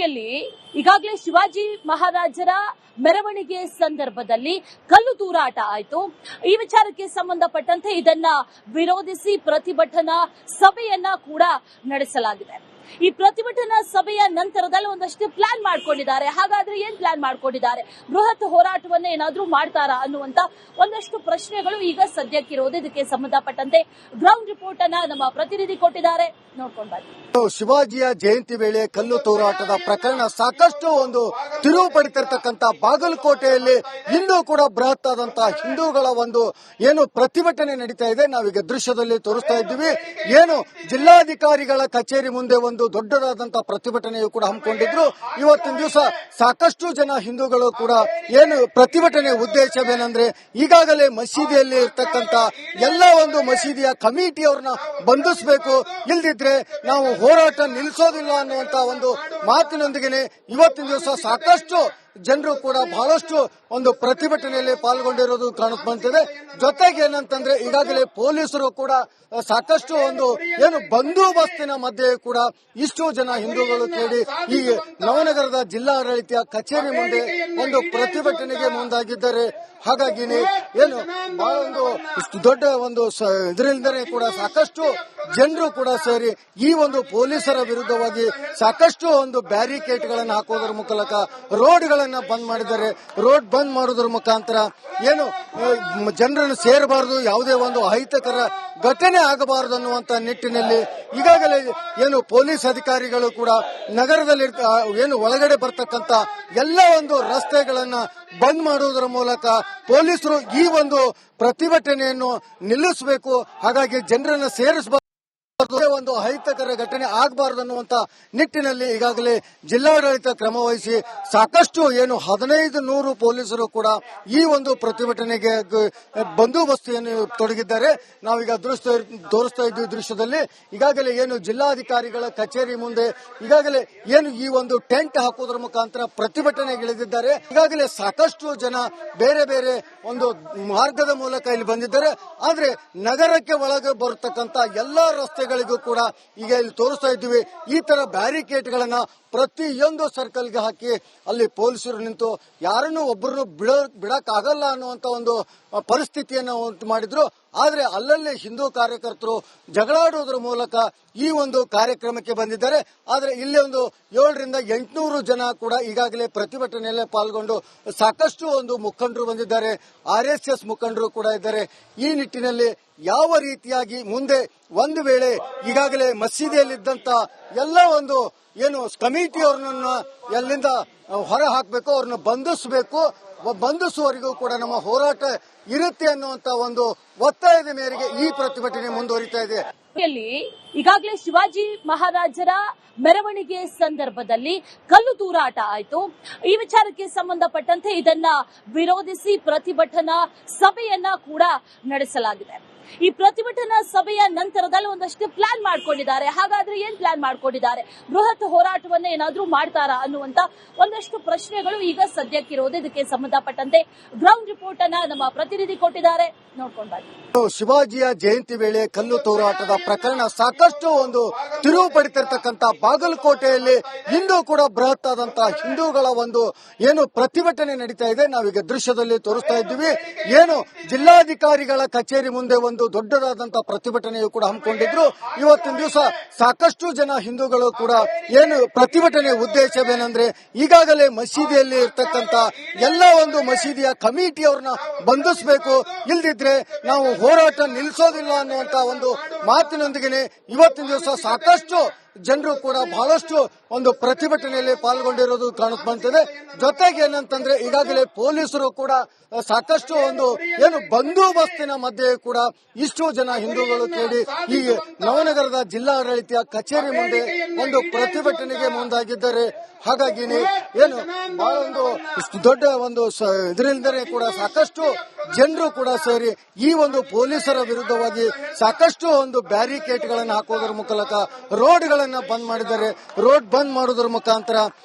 ಯಲ್ಲಿ ಈಗಾಗಲೇ ಶಿವಾಜಿ ಮಹಾರಾಜರ ಮೆರವಣಿಗೆ ಸಂದರ್ಭದಲ್ಲಿ ಕಲ್ಲು ತೂರಾಟ ಆಯಿತು. ಈ ವಿಚಾರಕ್ಕೆ ಸಂಬಂಧಪಟ್ಟಂತೆ ಇದನ್ನ ವಿರೋಧಿಸಿ ಪ್ರತಿಭಟನಾ ಸಭೆಯನ್ನ ಕೂಡ ನಡೆಸಲಾಗಿದೆ. ಈ ಪ್ರತಿಭಟನಾ ಸಭೆಯ ನಂತರದಲ್ಲಿ ಒಂದಷ್ಟು ಪ್ಲಾನ್ ಮಾಡ್ಕೊಂಡಿದ್ದಾರೆ. ಹಾಗಾದ್ರೆ ಏನ್ ಪ್ಲಾನ್ ಮಾಡ್ಕೊಂಡಿದ್ದಾರೆ? ಬೃಹತ್ ಹೋರಾಟವನ್ನ ಏನಾದ್ರೂ ಮಾಡ್ತಾರಾ ಅನ್ನುವಂತ ಒಂದಷ್ಟು ಪ್ರಶ್ನೆಗಳು ಈಗ ಸದ್ಯಕ್ಕಿರೋದು. ಇದಕ್ಕೆ ಸಂಬಂಧಪಟ್ಟಂತೆ ಗ್ರೌಂಡ್ ರಿಪೋರ್ಟ್ ಅನ್ನ ನಮ್ಮ ಪ್ರತಿನಿಧಿ ಕೊಟ್ಟಿದ್ದಾರೆ, ನೋಡ್ಕೊಂಡು ಬನ್ನಿ. ಶಿವಾಜಿಯ ಜಯಂತಿ ವೇಳೆ ಕಲ್ಲು ತೂರಾಟದ ಪ್ರಕರಣ ಸಾಕಷ್ಟು ಒಂದು ತಿರುವು ಪಡಿತಿರ್ತಕ್ಕಂಥ ಬಾಗಲಕೋಟೆಯಲ್ಲಿ ಇಂದು ಕೂಡ ಬೃಹತ್ ಆದಂತಹ ಹಿಂದೂಗಳ ಒಂದು ಏನು ಪ್ರತಿಭಟನೆ ನಡೀತಾ ಇದೆ. ನಾವೀಗ ದೃಶ್ಯದಲ್ಲಿ ತೋರಿಸ್ತಾ ಇದ್ದೀವಿ. ಏನು ಜಿಲ್ಲಾಧಿಕಾರಿಗಳ ಕಚೇರಿ ಮುಂದೆ ಒಂದು ದೊಡ್ಡದಾದಂತಹ ಪ್ರತಿಭಟನೆಯು ಕೂಡ ಹಮ್ಮಿಕೊಂಡಿದ್ರು. ಇವತ್ತಿನ ದಿವಸ ಸಾಕಷ್ಟು ಜನ ಹಿಂದೂಗಳು ಕೂಡ ಏನು ಪ್ರತಿಭಟನೆ ಉದ್ದೇಶವೇನೆಂದ್ರೆ ಈಗಾಗಲೇ ಮಸೀದಿಯಲ್ಲಿ ಇರ್ತಕ್ಕಂಥ ಎಲ್ಲ ಒಂದು ಮಸೀದಿಯ ಕಮಿಟಿಯವ್ರನ್ನ ಬಂಧಿಸಬೇಕು, ಇಲ್ದಿದ್ರೆ ನಾವು ಹೋರಾಟ ನಿಲ್ಲಿಸೋದಿಲ್ಲ ಅನ್ನುವಂತ ಒಂದು ಮಾತಿನೊಂದಿಗೆ ಇವತ್ತಿನ ದಿವಸ ಸಾಕಷ್ಟು ಜನರು ಕೂಡ ಬಹಳಷ್ಟು ಒಂದು ಪ್ರತಿಭಟನೆಯಲ್ಲಿ ಪಾಲ್ಗೊಂಡಿರೋದು ಕಾಣುತ್ತ ಬಂದಿದೆ. ಜೊತೆಗೆ ಏನಂತಂದ್ರೆ ಈಗಾಗಲೇ ಪೊಲೀಸರು ಕೂಡ ಸಾಕಷ್ಟು ಒಂದು ಏನು ಬಂದೋಬಸ್ತಿನ ಮಧ್ಯೆ ಕೂಡ ಇಷ್ಟು ಜನ ಹಿಂದೂಗಳು ಸೇರಿ ಈ ನವನಗರದ ಜಿಲ್ಲಾಡಳಿತ ಕಚೇರಿ ಮುಂದೆ ಒಂದು ಪ್ರತಿಭಟನೆಗೆ ಮುಂದಾಗಿದ್ದಾರೆ. ಹಾಗಾಗಿ ಏನು ಬಹಳ ಒಂದು ಇಷ್ಟು ದೊಡ್ಡ ಒಂದು ಇದರಿಂದಲೇ ಕೂಡ ಸಾಕಷ್ಟು ಜನರು ಕೂಡ ಸೇರಿ ಈ ಒಂದು ಪೊಲೀಸರ ವಿರುದ್ಧವಾಗಿ ಸಾಕಷ್ಟು ಒಂದು ಬ್ಯಾರಿಕೇಡ್ಗಳನ್ನು ಹಾಕೋದ್ರ ಮೂಲಕ ರೋಡ್ಗಳನ್ನ ಬಂದ್ ಮಾಡಿದ್ದಾರೆ. ರೋಡ್ ಬಂದ್ ಮಾಡೋದ್ರ ಮುಖಾಂತರ ಏನು ಜನರನ್ನು ಸೇರಬಾರದು, ಯಾವುದೇ ಒಂದು ಅಹಿತಕರ ಘಟನೆ ಆಗಬಾರದು ಅನ್ನುವಂತ ನಿಟ್ಟಿನಲ್ಲಿ ಈಗಾಗಲೇ ಏನು ಪೊಲೀಸ್ ಅಧಿಕಾರಿಗಳು ಕೂಡ ನಗರದಲ್ಲಿ ಏನು ಒಳಗಡೆ ಬರ್ತಕ್ಕಂತ ಎಲ್ಲ ಒಂದು ರಸ್ತೆಗಳನ್ನ ಬಂದ್ ಮಾಡುವುದರ ಮೂಲಕ ಪೊಲೀಸರು ಈ ಒಂದು ಪ್ರತಿಭಟನೆಯನ್ನು ನಿಲ್ಲಿಸಬೇಕು, ಹಾಗಾಗಿ ಜನರನ್ನು ಸೇರಿಸಬೇಕು, ಒಂದು ಅಹಿತಕರ ಘಟನೆ ಆಗಬಾರದು ಅನ್ನುವಂತ ನಿಟ್ಟಿನಲ್ಲಿ ಈಗಾಗಲೇ ಜಿಲ್ಲಾಡಳಿತ ಕ್ರಮ ವಹಿಸಿ ಸಾಕಷ್ಟು ಏನು 1500 ಪೊಲೀಸರು ಕೂಡ ಈ ಒಂದು ಪ್ರತಿಭಟನೆಗೆ ಬಂದೋಬಸ್ತಿಯನ್ನು ತೊಡಗಿದ್ದಾರೆ. ನಾವೀಗ ತೋರಿಸ್ತಾ ಇದ್ದೀವಿ ದೃಶ್ಯದಲ್ಲಿ. ಈಗಾಗಲೇ ಏನು ಜಿಲ್ಲಾಧಿಕಾರಿಗಳ ಕಚೇರಿ ಮುಂದೆ ಈಗಾಗಲೇ ಏನು ಈ ಒಂದು ಟೆಂಟ್ ಹಾಕೋದ್ರ ಮುಖಾಂತರ ಪ್ರತಿಭಟನೆಗಿಳಿದಿದ್ದಾರೆ. ಈಗಾಗಲೇ ಸಾಕಷ್ಟು ಜನ ಬೇರೆ ಬೇರೆ ಒಂದು ಮಾರ್ಗದ ಮೂಲಕ ಇಲ್ಲಿ ಬಂದಿದ್ದಾರೆ. ಆದ್ರೆ ನಗರಕ್ಕೆ ಒಳಗೆ ಬರತಕ್ಕಂತ ಎಲ್ಲಾ ರಸ್ತೆಗಳಿಗೂ ಕೂಡ ಈಗ ಇಲ್ಲಿ ತೋರಿಸ್ತಾ ಇದ್ದೀವಿ. ಈ ತರ ಬ್ಯಾರಿಕೇಡ್ಗಳನ್ನ ಪ್ರತಿಯೊಂದು ಸರ್ಕಲ್ಗೆ ಹಾಕಿ ಅಲ್ಲಿ ಪೊಲೀಸರು ನಿಂತು ಯಾರನ್ನು ಒಬ್ಬರನ್ನು ಬಿಡಕ್ ಆಗಲ್ಲ ಅನ್ನುವಂತ ಒಂದು ಪರಿಸ್ಥಿತಿಯನ್ನು ಉಂಟು ಮಾಡಿದ್ರು. ಆದ್ರೆ ಅಲ್ಲಲ್ಲಿ ಹಿಂದೂ ಕಾರ್ಯಕರ್ತರು ಜಗಳಾಡುವುದರ ಮೂಲಕ ಈ ಒಂದು ಕಾರ್ಯಕ್ರಮಕ್ಕೆ ಬಂದಿದ್ದಾರೆ. ಆದ್ರೆ ಇಲ್ಲಿ ಒಂದು 700 ರಿಂದ 800 ಜನ ಕೂಡ ಈಗಾಗಲೇ ಪ್ರತಿಭಟನೆಯಲ್ಲೇ ಪಾಲ್ಗೊಂಡು ಸಾಕಷ್ಟು ಒಂದು ಮುಖಂಡರು ಬಂದಿದ್ದಾರೆ. RSS ಮುಖಂಡರು ಕೂಡ ಇದ್ದಾರೆ. ಈ ನಿಟ್ಟಿನಲ್ಲಿ ಯಾವ ರೀತಿಯಾಗಿ ಮುಂದೆ ಒಂದು ವೇಳೆ ಈಗಾಗಲೇ ಮಸೀದಿಯಲ್ಲಿದ್ದಂತ ಎಲ್ಲ ಒಂದು ಏನು ಕಮಿಟಿಯವ್ರನ್ನ ಎಲ್ಲಿಂದ ಹೊರ ಹಾಕಬೇಕು, ಅವ್ರನ್ನ ಬಂಧಿಸಬೇಕು, ಬಂಧಿಸುವವರೆಗೂ ಕೂಡ ನಮ್ಮ ಹೋರಾಟ ಇರುತ್ತೆ ಅನ್ನುವಂತ ಒಂದು ಒತ್ತಾಯದ ಮೇರೆಗೆ ಈ ಪ್ರತಿಭಟನೆ ಮುಂದುವರಿತಾ ಇದೆ. ಈಗಾಗಲೇ ಶಿವಾಜಿ ಮಹಾರಾಜರ ಮೆರವಣಿಗೆ ಸಂದರ್ಭದಲ್ಲಿ ಕಲ್ಲು ತೂರಾಟ ಆಯಿತು. ಈ ವಿಚಾರಕ್ಕೆ ಸಂಬಂಧಪಟ್ಟಂತೆ ಇದನ್ನ ವಿರೋಧಿಸಿ ಪ್ರತಿಭಟನಾ ಸಭೆಯನ್ನ ಕೂಡ ನಡೆಸಲಾಗಿದೆ. ಈ ಪ್ರತಿಭಟನಾ ಸಭೆಯ ನಂತರದಲ್ಲಿ ಒಂದಷ್ಟು ಪ್ಲಾನ್ ಮಾಡ್ಕೊಂಡಿದ್ದಾರೆ. ಹಾಗಾದ್ರೆ ಏನ್ ಪ್ಲಾನ್ ಮಾಡ್ಕೊಂಡಿದ್ದಾರೆ? ಬೃಹತ್ ಹೋರಾಟವನ್ನ ಏನಾದ್ರೂ ಮಾಡ್ತಾರಾ ಅನ್ನುವಂತ ಒಂದಷ್ಟು ಪ್ರಶ್ನೆಗಳು ಈಗ ಸದ್ಯಕ್ಕಿರೋದು. ಇದಕ್ಕೆ ಸಂಬಂಧಪಟ್ಟಂತೆ ಗ್ರೌಂಡ್ ರಿಪೋರ್ಟ್ ಅನ್ನ ನಮ್ಮ ಪ್ರತಿನಿಧಿ ಕೊಟ್ಟಿದ್ದಾರೆ, ನೋಡ್ಕೊಂಡು ಬನ್ನಿ. ಶಿವಾಜಿಯ ಜಯಂತಿ ವೇಳೆ ಕಲ್ಲು ತೂರಾಟದ ಪ್ರಕರಣ ಸಾಕಷ್ಟು ಒಂದು ತಿರುವು ಪಡಿತಿರ್ತಕ್ಕಂಥ ಬಾಗಲಕೋಟೆಯಲ್ಲಿ ಇಂದು ಕೂಡ ಬೃಹತ್ ಆದಂತಹ ಹಿಂದೂಗಳ ಒಂದು ಏನು ಪ್ರತಿಭಟನೆ ನಡೀತಾ ಇದೆ. ನಾವೀಗ ದೃಶ್ಯದಲ್ಲಿ ತೋರಿಸ್ತಾ ಇದ್ದೀವಿ. ಏನು ಜಿಲ್ಲಾಧಿಕಾರಿಗಳ ಕಚೇರಿ ಮುಂದೆ ಒಂದು ದೊಡ್ಡದಾದಂತಹ ಪ್ರತಿಭಟನೆಯು ಕೂಡ ಹಮ್ಮಿಕೊಂಡಿದ್ರು. ಇವತ್ತಿನ ದಿವಸ ಸಾಕಷ್ಟು ಜನ ಹಿಂದೂಗಳು ಕೂಡ ಏನು ಪ್ರತಿಭಟನೆ ಉದ್ದೇಶವೇನೆಂದ್ರೆ ಈಗಾಗಲೇ ಮಸೀದಿಯಲ್ಲಿ ಇರ್ತಕ್ಕಂಥ ಎಲ್ಲ ಒಂದು ಮಸೀದಿಯ ಕಮಿಟಿಯವ್ರನ್ನ ಬಂಧಿಸಬೇಕು, ಇಲ್ದಿದ್ರೆ ನಾವು ಹೋರಾಟ ನಿಲ್ಲಿಸೋದಿಲ್ಲ ಅನ್ನುವಂತ ಒಂದು ಮಾತಿನೊಂದಿಗೆ ಇವತ್ತಿನ ದಿವಸ ಸಾಕಷ್ಟು ಜನರು ಕೂಡ ಬಹಳಷ್ಟು ಒಂದು ಪ್ರತಿಭಟನೆಯಲ್ಲಿ ಪಾಲ್ಗೊಂಡಿರೋದು ಕಾಣುತ್ತ ಬಂದಿದೆ. ಜೊತೆಗೆ ಏನಂತಂದ್ರೆ ಈಗಾಗಲೇ ಪೊಲೀಸರು ಕೂಡ ಸಾಕಷ್ಟು ಒಂದು ಏನು ಬಂದೋಬಸ್ತಿನ ಮಧ್ಯೆ ಕೂಡ ಇಷ್ಟು ಜನ ಹಿಂದೂಗಳು ಸೇರಿ ಈ ನವನಗರದ ಜಿಲ್ಲಾಡಳಿತ ಕಚೇರಿ ಮುಂದೆ ಒಂದು ಪ್ರತಿಭಟನೆಗೆ ಮುಂದಾಗಿದ್ದಾರೆ. ಹಾಗಾಗಿ ಏನು ಬಹಳ ಒಂದು ಇಷ್ಟು ದೊಡ್ಡ ಒಂದು ಇದರಿಂದಲೇ ಕೂಡ ಸಾಕಷ್ಟು ಜನರು ಕೂಡ ಸೇರಿ ಈ ಒಂದು ಪೊಲೀಸರ ವಿರುದ್ಧವಾಗಿ ಸಾಕಷ್ಟು ಒಂದು ಬ್ಯಾರಿಕೇಡ್ಗಳನ್ನು ಹಾಕೋದ್ರ ಮೂಲಕ ರೋಡ್ಗಳನ್ನ ಬಂದ್ ಮಾಡಿದ್ದಾರೆ. ರೋಡ್ ಬಂದ್ ಮಾಡೋದ್ರ ಮುಖಾಂತರ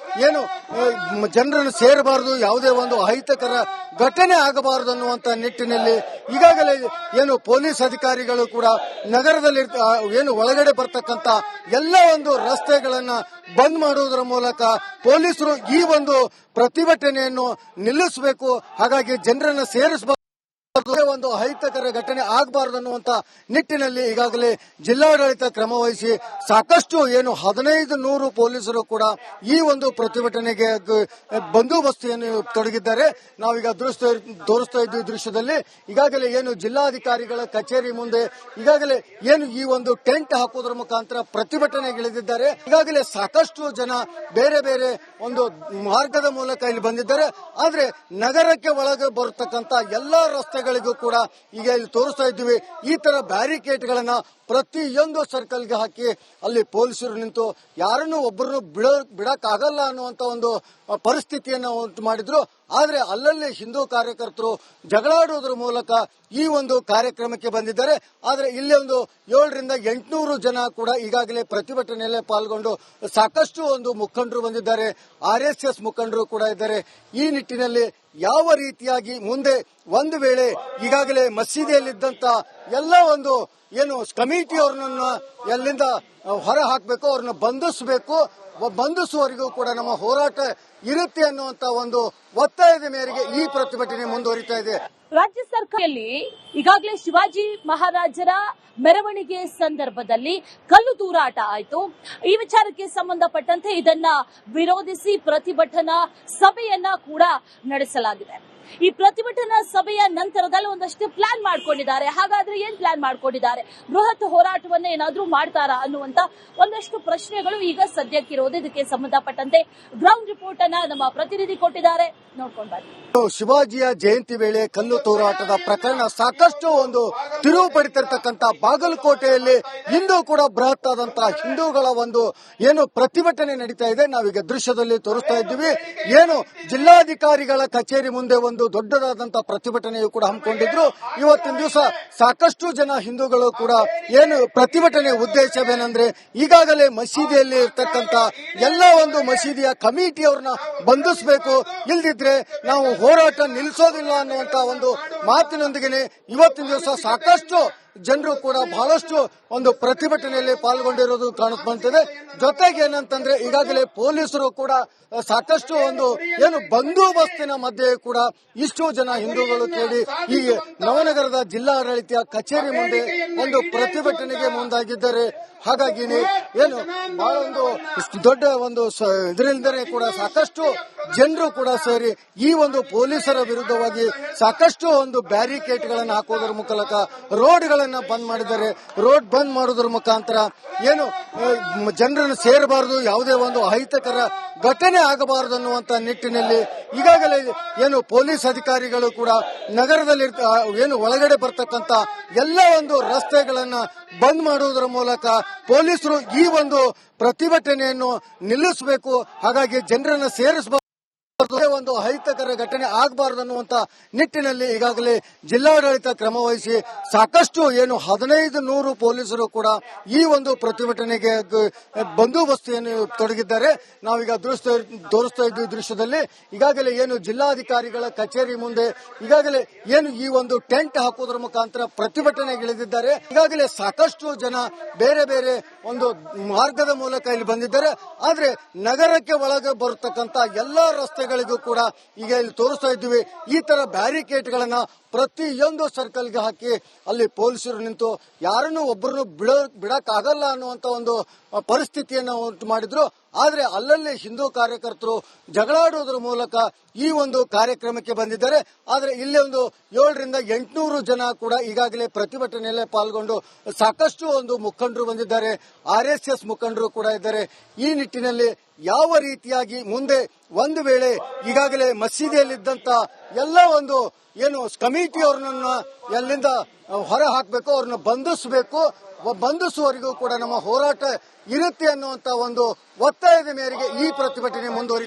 ಏನು ಜನರನ್ನು ಸೇರಬಾರದು, ಯಾವುದೇ ಒಂದು ಅಹಿತಕರ ಘಟನೆ ಆಗಬಾರದು ಅನ್ನುವಂತ ನಿಟ್ಟಿನಲ್ಲಿ ಈಗಾಗಲೇ ಏನು ಪೊಲೀಸ್ ಅಧಿಕಾರಿಗಳು ಕೂಡ ನಗರದಲ್ಲಿ ಏನು ಒಳಗಡೆ ಬರ್ತಕ್ಕಂತ ಎಲ್ಲ ಒಂದು ರಸ್ತೆಗಳನ್ನ ಬಂದ್ ಮಾಡುವುದರ ಮೂಲಕ ಪೊಲೀಸರು ಈ ಒಂದು ಪ್ರತಿಭಟನೆಯನ್ನು ನಿಲ್ಲಿಸಬೇಕು, ಹಾಗಾಗಿ ಜನರನ್ನ ಸೇರಿಸಬೇಕು, ಒಂದು ಅಹಿತಕರ ಘಟನೆ ಆಗಬಾರದು ಅನ್ನುವಂತ ನಿಟ್ಟಿನಲ್ಲಿ ಈಗಾಗಲೇ ಜಿಲ್ಲಾಡಳಿತ ಕ್ರಮ ವಹಿಸಿ ಸಾಕಷ್ಟು ಏನು 1500 ಪೊಲೀಸರು ಕೂಡ ಈ ಒಂದು ಪ್ರತಿಭಟನೆಗೆ ಬಂದೋಬಸ್ತಿಯನ್ನು ತೊಡಗಿದ್ದಾರೆ. ನಾವೀಗ ತೋರಿಸ್ತಾ ಇದ್ದೀವಿ ದೃಶ್ಯದಲ್ಲಿ ಈಗಾಗಲೇ ಏನು ಜಿಲ್ಲಾಧಿಕಾರಿಗಳ ಕಚೇರಿ ಮುಂದೆ ಈಗಾಗಲೇ ಏನು ಈ ಒಂದು ಟೆಂಟ್ ಹಾಕೋದ್ರ ಮುಖಾಂತರ ಪ್ರತಿಭಟನೆಗಿಳಿದಿದ್ದಾರೆ. ಈಗಾಗಲೇ ಸಾಕಷ್ಟು ಜನ ಬೇರೆ ಬೇರೆ ಒಂದು ಮಾರ್ಗದ ಮೂಲಕ ಇಲ್ಲಿ ಬಂದಿದ್ದಾರೆ. ಆದ್ರೆ ನಗರಕ್ಕೆ ಒಳಗೆ ಬರತಕ್ಕಂತ ಎಲ್ಲಾ ರಸ್ತೆಗಳಿಗೂ ಕೂಡ ಈಗ ಇಲ್ಲಿ ತೋರಿಸ್ತಾ ಇದ್ದೀವಿ ಈ ತರ ಬ್ಯಾರಿಕೇಡ್ಗಳನ್ನ ಪ್ರತಿಯೊಂದು ಸರ್ಕಲ್ಗೆ ಹಾಕಿ ಅಲ್ಲಿ ಪೊಲೀಸರು ನಿಂತು ಯಾರನ್ನು ಒಬ್ಬರನ್ನು ಬಿಡಕ್ಕಾಗಲ್ಲ ಅನ್ನುವಂತ ಒಂದು ಪರಿಸ್ಥಿತಿಯನ್ನ ಉಂಟು ಮಾಡಿದ್ರು. ಆದ್ರೆ ಅಲ್ಲಲ್ಲಿ ಹಿಂದೂ ಕಾರ್ಯಕರ್ತರು ಜಗಳಾಡುವುದರ ಮೂಲಕ ಈ ಒಂದು ಕಾರ್ಯಕ್ರಮಕ್ಕೆ ಬಂದಿದ್ದಾರೆ. ಆದ್ರೆ ಇಲ್ಲಿ ಒಂದು 700 ರಿಂದ 800 ಜನ ಕೂಡ ಈಗಾಗಲೇ ಪ್ರತಿಭಟನೆಯಲ್ಲೇ ಪಾಲ್ಗೊಂಡು ಸಾಕಷ್ಟು ಒಂದು ಮುಖಂಡರು ಬಂದಿದ್ದಾರೆ, RSS ಮುಖಂಡರು ಕೂಡ ಇದ್ದಾರೆ. ಈ ನಿಟ್ಟಿನಲ್ಲಿ ಯಾವ ರೀತಿಯಾಗಿ ಮುಂದೆ ಒಂದು ವೇಳೆ ಈಗಾಗಲೇ ಮಸೀದಿಯಲ್ಲಿದ್ದಂತ ಎಲ್ಲ ಒಂದು ಏನು ಕಮಿಟಿಯವ್ರನ್ನ ಎಲ್ಲಿಂದ ಹೊರ ಹಾಕಬೇಕು, ಅವ್ರನ್ನ ಬಂಧಿಸುವವರೆಗೂ ಕೂಡ ನಮ್ಮ ಹೋರಾಟ ಇರುತ್ತೆ ಅನ್ನುವಂತ ಒಂದು ಒತ್ತಾಯದ ಮೇರೆಗೆ ಈ ಪ್ರತಿಭಟನೆ ಮುಂದುವರಿತಾ ಇದೆ. ರಾಜ್ಯ ಸರ್ಕಾರದಲ್ಲಿ ಈಗಾಗಲೇ ಶಿವಾಜಿ ಮಹಾರಾಜರ ಮೆರವಣಿಗೆ ಸಂದರ್ಭದಲ್ಲಿ ಕಲ್ಲು ತೂರಾಟ ಆಯಿತು. ಈ ವಿಚಾರಕ್ಕೆ ಸಂಬಂಧಪಟ್ಟಂತೆ ಇದನ್ನ ವಿರೋಧಿಸಿ ಪ್ರತಿಭಟನಾ ಸಭೆಯನ್ನ ಕೂಡ ನಡೆಸಲಾಗಿದೆ. ಈ ಪ್ರತಿಭಟನಾ ಸಭೆಯ ನಂತರದಲ್ಲಿ ಒಂದಷ್ಟು ಪ್ಲಾನ್ ಮಾಡ್ಕೊಂಡಿದ್ದಾರೆ. ಹಾಗಾದ್ರೆ ಏನ್ ಪ್ಲಾನ್ ಮಾಡ್ಕೊಂಡಿದ್ದಾರೆ? ಬೃಹತ್ ಹೋರಾಟವನ್ನ ಏನಾದ್ರೂ ಮಾಡ್ತಾರಾ ಅನ್ನುವಂತ ಒಂದಷ್ಟು ಪ್ರಶ್ನೆಗಳು ಈಗ ಸದ್ಯಕ್ಕಿರೋದು. ಇದಕ್ಕೆ ಸಂಬಂಧಪಟ್ಟಂತೆ ಗ್ರೌಂಡ್ ರಿಪೋರ್ಟ್ ಅನ್ನ ನಮ್ಮ ಪ್ರತಿನಿಧಿ ಕೊಟ್ಟಿದ್ದಾರೆ, ನೋಡ್ಕೊಂಡು ಬನ್ನಿ. ಶಿವಾಜಿಯ ಜಯಂತಿ ವೇಳೆ ಕಲ್ಲು ತೂರಾಟದ ಪ್ರಕರಣ ಸಾಕಷ್ಟು ಒಂದು ತಿರುವು ಪಡಿತಿರ್ತಕ್ಕಂಥ ಬಾಗಲಕೋಟೆಯಲ್ಲಿ ಇಂದು ಕೂಡ ಬೃಹತ್ ಆದಂತಹ ಹಿಂದೂಗಳ ಒಂದು ಏನು ಪ್ರತಿಭಟನೆ ನಡೀತಾ ಇದೆ. ನಾವೀಗ ದೃಶ್ಯದಲ್ಲಿ ತೋರಿಸ್ತಾ ಇದ್ದೀವಿ. ಏನು ಜಿಲ್ಲಾಧಿಕಾರಿಗಳ ಕಚೇರಿ ಮುಂದೆ ಒಂದು ದೊಡ್ಡದಾದಂತಹ ಪ್ರತಿಭಟನೆಯು ಕೂಡ ಹಮ್ಮಿಕೊಂಡಿದ್ರು. ಇವತ್ತಿನ ದಿವಸ ಸಾಕಷ್ಟು ಜನ ಹಿಂದೂಗಳು ಕೂಡ ಏನು ಪ್ರತಿಭಟನೆ ಉದ್ದೇಶವೇನೆಂದ್ರೆ ಈಗಾಗಲೇ ಮಸೀದಿಯಲ್ಲಿ ಇರ್ತಕ್ಕಂಥ ಎಲ್ಲ ಒಂದು ಮಸೀದಿಯ ಕಮಿಟಿಯವ್ರನ್ನ ಬಂಧಿಸಬೇಕು, ಇಲ್ದಿದ್ರೆ ನಾವು ಹೋರಾಟ ನಿಲ್ಲಿಸೋದಿಲ್ಲ ಅನ್ನುವಂತ ಒಂದು ಮಾತಿನೊಂದಿಗೆ ಇವತ್ತಿನ ದಿವಸ ಸಾಕಷ್ಟು ಜನರು ಕೂಡ ಬಹಳಷ್ಟು ಒಂದು ಪ್ರತಿಭಟನೆಯಲ್ಲಿ ಪಾಲ್ಗೊಂಡಿರೋದು ಕಾಣಿಸ್ಕೊಂತಿದೆ. ಜೊತೆಗೆ ಏನಂತಂದ್ರೆ ಈಗಾಗಲೇ ಪೊಲೀಸರು ಕೂಡ ಸಾಕಷ್ಟು ಒಂದು ಏನು ಬಂದೋಬಸ್ತಿನ ಮಧ್ಯೆ ಕೂಡ ಇಷ್ಟು ಜನ ಹಿಂದೂಗಳು ಕೇಳಿ ಈ ನವನಗರದ ಜಿಲ್ಲಾಡಳಿತ ಕಚೇರಿ ಮುಂದೆ ಒಂದು ಪ್ರತಿಭಟನೆಗೆ ಮುಂದಾಗಿದ್ದಾರೆ. ಹಾಗಾಗಿ ಏನು ಬಹಳ ಒಂದು ದೊಡ್ಡ ಒಂದು ಇದರಿಂದಲೇ ಕೂಡ ಸಾಕಷ್ಟು ಜನರು ಕೂಡ ಸೇರಿ ಈ ಒಂದು ಪೊಲೀಸರ ವಿರುದ್ಧವಾಗಿ ಸಾಕಷ್ಟು ಒಂದು ಬ್ಯಾರಿಕೇಡ್ಗಳನ್ನು ಹಾಕೋದ್ರ ಮೂಲಕ ರೋಡ್ಗಳನ್ನ ಬಂದ್ ಮಾಡಿದ್ದಾರೆ. ರೋಡ್ ಬಂದ್ ಮಾಡೋದ್ರ ಮುಖಾಂತರ ಏನು ಜನರನ್ನು ಸೇರಬಾರದು, ಯಾವುದೇ ಒಂದು ಅಹಿತಕರ ಘಟನೆ ಆಗಬಾರದು ಅನ್ನುವಂತ ನಿಟ್ಟಿನಲ್ಲಿ ಈಗಾಗಲೇ ಏನು ಪೊಲೀಸ್ ಅಧಿಕಾರಿಗಳು ಕೂಡ ನಗರದಲ್ಲಿ ಏನು ಒಳಗಡೆ ಬರ್ತಕ್ಕಂತ ಎಲ್ಲ ಒಂದು ರಸ್ತೆಗಳನ್ನ ಬಂದ್ ಮಾಡುವುದರ ಮೂಲಕ ಪೊಲೀಸರು ಈ ಒಂದು ಪ್ರತಿಭಟನೆಯನ್ನು ನಿಲ್ಲಿಸಬೇಕು, ಹಾಗಾಗಿ ಜನರನ್ನ ಸೇರಿಸಬೇಕು, ಒಂದು ಅಹಿತಕರ ಘಟನೆ ಆಗಬಾರದು ಅನ್ನುವಂತ ನಿಟ್ಟಿನಲ್ಲಿ ಈಗಾಗಲೇ ಜಿಲ್ಲಾಡಳಿತ ಕ್ರಮ ವಹಿಸಿ ಸಾಕಷ್ಟು ಏನು 1500 ಪೊಲೀಸರು ಕೂಡ ಈ ಒಂದು ಪ್ರತಿಭಟನೆಗೆ ಬಂದೋಬಸ್ತಿಯನ್ನು ತೊಡಗಿದ್ದಾರೆ. ನಾವೀಗ ತೋರಿಸ್ತಾ ಇದ್ದೀವಿ ದೃಶ್ಯದಲ್ಲಿ ಈಗಾಗಲೇ ಏನು ಜಿಲ್ಲಾಧಿಕಾರಿಗಳ ಕಚೇರಿ ಮುಂದೆ ಈಗಾಗಲೇ ಏನು ಈ ಒಂದು ಟೆಂಟ್ ಹಾಕೋದ್ರ ಮುಖಾಂತರ ಪ್ರತಿಭಟನೆಗಿಳಿದಿದ್ದಾರೆ. ಈಗಾಗಲೇ ಸಾಕಷ್ಟು ಜನ ಬೇರೆ ಬೇರೆ ಒಂದು ಮಾರ್ಗದ ಮೂಲಕ ಇಲ್ಲಿ ಬಂದಿದ್ದಾರೆ. ಆದ್ರೆ ನಗರಕ್ಕೆ ಒಳಗೆ ಬರತಕ್ಕಂತ ಎಲ್ಲಾ ರಸ್ತೆಗಳಿಗೂ ಕೂಡ ಈಗ ಇಲ್ಲಿ ತೋರಿಸ್ತಾ ಇದ್ದೀವಿ ಈ ತರ ಬ್ಯಾರಿಕೇಡ್ಗಳನ್ನ ಪ್ರತಿಯೊಂದು ಸರ್ಕಲ್ಗೆ ಹಾಕಿ ಅಲ್ಲಿ ಪೊಲೀಸರು ನಿಂತು ಯಾರನ್ನು ಒಬ್ಬರನ್ನು ಬಿಡಕ್ಕಾಗಲ್ಲ ಅನ್ನುವಂತ ಒಂದು ಪರಿಸ್ಥಿತಿಯನ್ನ ಉಂಟು ಮಾಡಿದ್ರು. ಆದ್ರೆ ಅಲ್ಲಲ್ಲಿ ಹಿಂದೂ ಕಾರ್ಯಕರ್ತರು ಜಗಳಾಡುವುದರ ಮೂಲಕ ಈ ಒಂದು ಕಾರ್ಯಕ್ರಮಕ್ಕೆ ಬಂದಿದ್ದಾರೆ. ಆದ್ರೆ ಇಲ್ಲಿ ಒಂದು 700 ರಿಂದ 800 ಜನ ಕೂಡ ಈಗಾಗಲೇ ಪ್ರತಿಭಟನೆಯಲ್ಲೇ ಪಾಲ್ಗೊಂಡು ಸಾಕಷ್ಟು ಒಂದು ಮುಖಂಡರು ಬಂದಿದ್ದಾರೆ, RSS ಮುಖಂಡರು ಕೂಡ ಇದ್ದಾರೆ. ಈ ನಿಟ್ಟಿನಲ್ಲಿ ಯಾವ ರೀತಿಯಾಗಿ ಮುಂದೆ ಒಂದು ವೇಳೆ ಈಗಾಗಲೇ ಮಸೀದಿಯಲ್ಲಿದ್ದಂತ ಎಲ್ಲ ಒಂದು ಏನು ಕಮಿಟಿಯವ್ರನ್ನ ಎಲ್ಲಿಂದ ಹೊರ ಹಾಕಬೇಕು, ಅವ್ರನ್ನ ಬಂಧಿಸುವವರೆಗೂ ಕೂಡ ನಮ್ಮ ಹೋರಾಟ ಇರುತ್ತೆ ಅನ್ನುವಂತ ಒಂದು ಒತ್ತಾಯದ ಮೇರೆಗೆ ಈ ಪ್ರತಿಭಟನೆ ಮುಂದುವರಿತು.